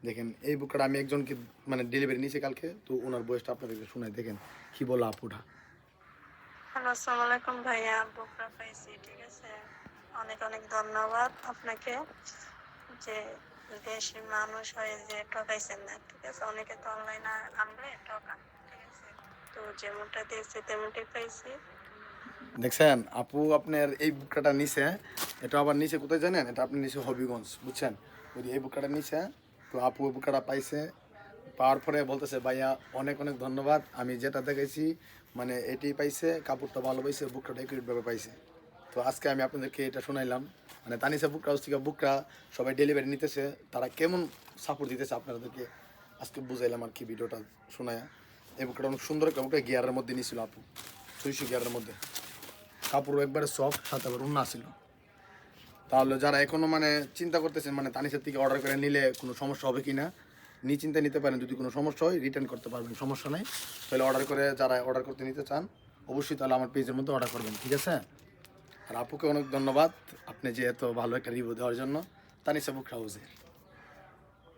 দেখেন এই বুকটা আমি একজনকে মানে ডেলিভারি নিয়েছি কালকে, তো ওনার বয়সটা আপনাদেরকে শোনাই, দেখেন কি বললো আপুটা। হ্যালো, আসসালামু আলাইকুম ভাইয়া। বুকরা পাইছি, ঠিক আছে। অনেক অনেক ধন্যবাদ আপনাকে, যে দেশি মানুষ হয়ে যে ঠকাইছেন না, ঠিক আছে। অনেকে তো অনলাইনে আনলে ঠকান, ঠিক আছে। তো যেমনটা দিয়েছি তেমনটাই পাইছি। দেখছেন আপু আপনার এই বুকটা নিছে, এটা আবার নিচে কোথায় জানেন, এটা আপনি নিচে হবিগঞ্জ, বুঝছেন। ওই যে এই বুকটা নিছে, তো আপু ওই বুকটা পাইছে, পাওয়ার পরে বলতেছে ভাইয়া অনেক অনেক ধন্যবাদ, আমি যেটা দেখেছি মানে এটাই পাইছে, কাপড়টা ভালো পাইছে, বুকটা একুরেটভাবে পাইছে। তো আজকে আমি আপনাদেরকে এটা শোনাইলাম, মানে তানিসা বুকরা হচ্ছে বুকরা সবাই ডেলিভারি নিতেছে, তারা কেমন সাপোর্ট দিতেছে আপনাদেরকে আজকে বুঝাইলাম আর কি ভিডিওটা শোনায়। এই বুকটা অনেক সুন্দর একটা বুকটা গিয়ারের মধ্যে নিয়েছিল আপু, 600 গিয়ারের মধ্যে, কাপড় একবারে সফট, সাথে আবার উন্না ছিল। তাহলে যারা এখনো মানে চিন্তা করতেছেন মানে তানিসের থেকে অর্ডার করে নিলে কোনো সমস্যা হবে কি না, নিশ্চিন্তে নিতে পারেন, যদি কোনো সমস্যা হয় রিটার্ন করতে পারবেন, সমস্যা নেই। তাহলে অর্ডার করে যারা অর্ডার করতে নিতে চান অবশ্যই তাহলে আমার পেজের মধ্যে অর্ডার করবেন, ঠিক আছে। আর আপুকে অনেক ধন্যবাদ, আপনি যে এত ভালো একটা রিভিউ দেওয়ার জন্য তানিসা বুক হাউসে।